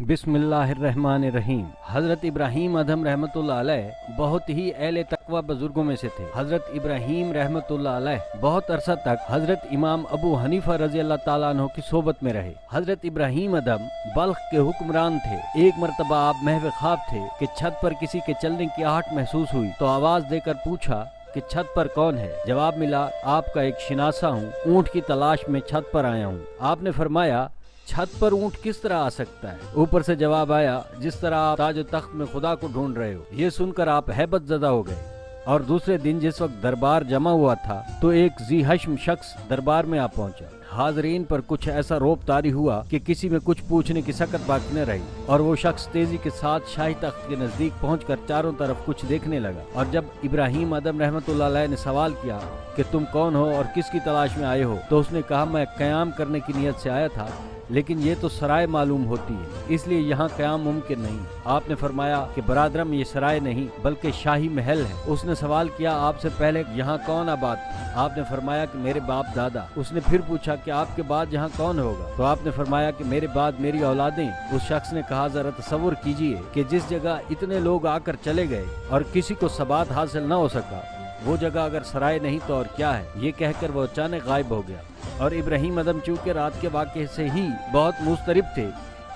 बिस्मिल्लाहिर्रहमानिर्रहीम। हजरत इब्राहीम अदहम रहमतुल्लाह अलैह बहुत ही अहले तकवा बुजुर्गों में से थे। हजरत इब्राहीम रहमतुल्लाह अलैह बहुत अरसा तक हजरत इमाम अबू हनीफा रजी अल्लाह ताला अन्हु की सोबत में रहे। हजरत इब्राहीम अदहम बल्ख के हुक्मरान थे। एक मरतबा आप महव ख्वाब थे कि छत पर किसी के चलने की आहट महसूस हुई तो आवाज देकर पूछा कि छत पर कौन है। जवाब मिला, आपका एक शिनासा हूँ, ऊँट की तलाश में छत पर आया हूँ। आपने फरमाया, छत पर ऊँट किस तरह आ सकता है? ऊपर से जवाब आया, जिस तरह आप ताज तख्त में खुदा को ढूंढ रहे हो। ये सुनकर आप हैबत ज़दा हो गए। और दूसरे दिन जिस वक्त दरबार जमा हुआ था तो एक जी हश्म शख्स दरबार में आ पहुंचा। हाजरीन पर कुछ ऐसा रोब तारी हुआ कि किसी में कुछ पूछने की सकत बाकी न रही और वो शख्स तेजी के साथ शाही तख्त के नजदीक पहुंचकर चारों तरफ कुछ देखने लगा। और जब इब्राहीम अदहम रहमतुल्लाह अलैह ने सवाल किया कि तुम कौन हो और किसकी तलाश में आए हो, तो उसने कहा, मैं क़याम करने की नीयत से आया था, लेकिन ये तो सराय मालूम होती है, इसलिए यहाँ क़याम मुमकिन नहीं। आपने फरमाया कि बरादरम, ये सराय नहीं बल्कि शाही महल है। उसने सवाल किया, आपसे पहले यहाँ कौन आबाद था? आपने फरमाया कि मेरे बाप दादा। उसने फिर पूछा कि आपके बाद यहाँ कौन होगा? तो आपने फरमाया कि मेरे बाद मेरी औलादें। उस शख्स ने कहा, जरा तसव्वुर कीजिए कि जिस जगह इतने लोग आकर चले गए और किसी को सबात हासिल न हो सका, वो जगह अगर सराय नहीं तो और क्या है? ये कहकर वो अचानक गायब हो गया। और इब्राहीम अदहम चूंकि रात के वाक़े से ही बहुत मुस्तरिब थे,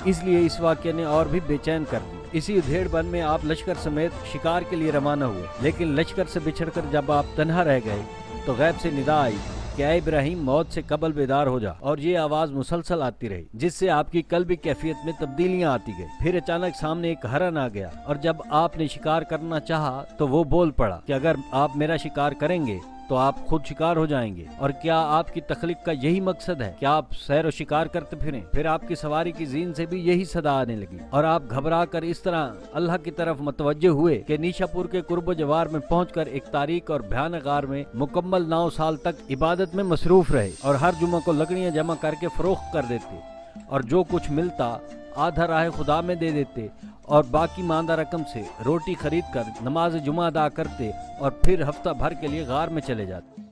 इसलिए इस वाक़े ने और भी बेचैन कर दिया। इसी उधेड़बन में आप लश्कर समेत शिकार के लिए रवाना हुए, लेकिन लश्कर से बिछड़कर जब आप तन्हा रह गए तो गैब से निदा आई कि ऐ इब्राहीम, मौत से कबल बेदार हो जा। और ये आवाज मुसलसल आती रही, जिससे आपकी कल्बी कैफियत में तब्दीलियां आती गई। फिर अचानक सामने एक हरन आ गया और जब आपने शिकार करना चाहा तो वो बोल पड़ा कि अगर आप मेरा शिकार करेंगे तो आप खुद शिकार हो जाएंगे। और क्या आपकी तख्लीक का यही मकसद है कि आप सैर और शिकार करते फिरें? फिर आपकी सवारी की जीन से भी यही सदा आने लगी और आप घबरा कर इस तरह अल्लाह की तरफ मुतवज्जे हुए कि नीशापुर के कुर्ब जवार में पहुंचकर एक तारीख और भयानक गार में मुकम्मल 9 साल तक इबादत में मसरूफ रहे और हर जुमा को लकड़ियां जमा करके फरोख्त कर देते और जो कुछ मिलता आधा राह खुदा में दे देते और बाकी मांदा रकम से रोटी खरीद कर नमाज जुमा अदा करते और फिर हफ्ता भर के लिए गार में चले जाते।